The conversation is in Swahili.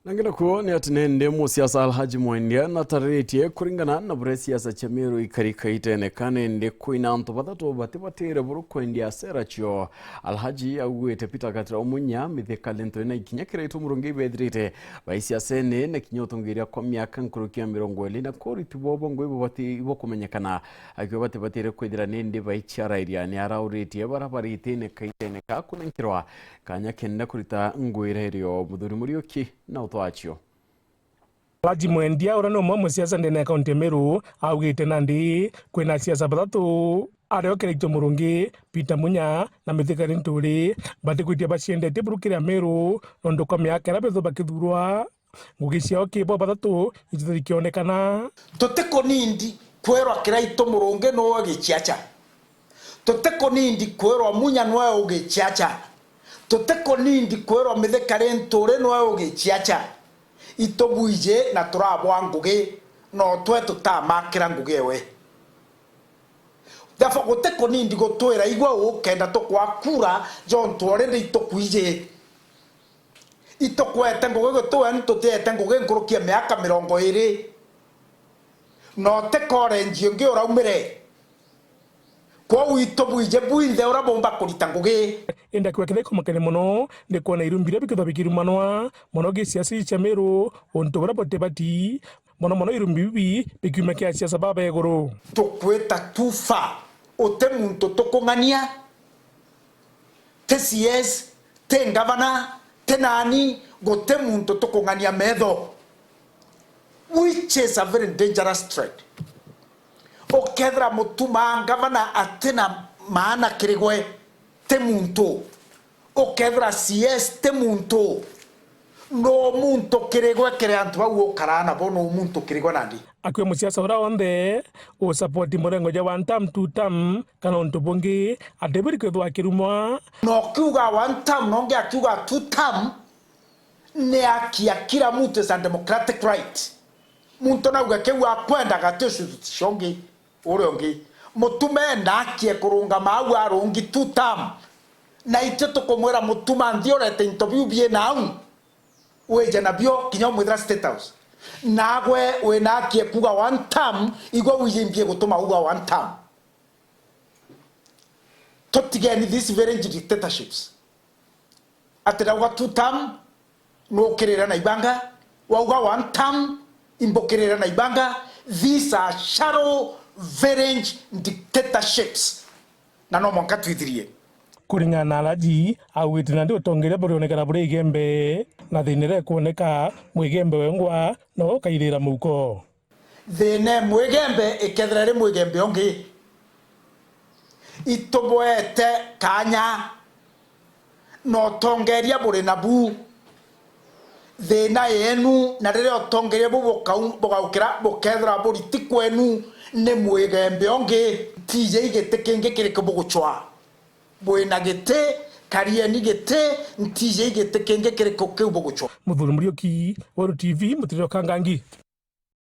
Nangina kuo ni atinende mu siasa Alhaji Mwendia na tarete kuringana na bure siasa Chamero ikarikaite ne kanende kuina anto batato batebatire buru kwendia sera chio Alhaji agwete pita katira omunya mithe kalento na ikinyakira itumurungi bedrite baisia sene na kinyotongiria kwa myaka nkurukia 20 na kori tibobo ngwe bati ibo kumenyekana akiwa batebatire kwedira nende baichara iria ni araurite barabarite ne kaite ne kakunenkirwa kanya kenda kurita ngwire rio mudhuri murioki na utoachio. Alhaji Mwendia ura no mwa siasa ndene kaunti Meru augite nandi kwina siasa batatu ario kerekyo murungi Peter Munya na mithikari nturi batikwitia baciendete burukira Meru nondo kwa myaka ira betho bakithurwa ngugi ciao kibo batatu itirikionekana toteko nindi kwerwa kiraito murungi no agichiacha toteko nindi kwerwa Munya no agichiacha toteko nindi kwerwa mithikari nturi no agichiacha itobuije na turabwa ngugi no twe tutamakira ngugi ewe dafa goteko nindi gotwera igwa ukenda to kwakura John twarende itokuije itokwete ngugi gotwe ntutete ngugi nkurukia miaka 20 no tekore njiungi uraumire kwa uitobuije buinde urabomba kurita ngugi enda kwekele kumakene muno ne kona irumbira bikitho bikirumanwa muno gi siasa Chamero onto bote bati mono irumbi bibi bikimekia siasa baba egoro tukweta tufa ote muntu tokongania te CS te ngavana te nani gote muntu tokongania medho, which is a very dangerous trade. Okedra mutuma ngavana atena maana kirigwe te muntu okedra CS te muntu no muntu kirigwe kire antu bawo karana bono muntu kirigwe nandi akwe musiasa ora onde o support morengo ja one term two term kana onto bongi adebiri kwedo akirumwa no kuga one term no nge akuga two term ne akira muntu is a democratic right muntu na ugake wa kwenda gatesu shongi orongi mutume ndakie kurunga mawu arungi two term na iteto komwera mutuma ndiorete interview bie nau weje na bio kinyo mwithra state house nagwe we nakie kuga one term igwa wiyimbie gutuma uga one term totigeni these very dictatorships atera uga two term no kerera na ibanga wa uga one term imbokerera na ibanga. These are shallow very dictatorships na no monka twithirie kuringana na Alhaji awite nandi utongere burionekana buri igembe na thinire kuoneka mwigembe wengwa no kairira muko thine mwigembe ikethrere mwigembe ongi itoboete kanya no tongeria buri nabu thina yenu na rire otongeria bugaukira bukethra buri tikwenu ne mwigembe ongi tije igete kenge kiriko buguchwa bwena gete karieni gete ntije igete kenge kiriko keubuguchwa muthuri murioki Waru TV mutiriro kangangi.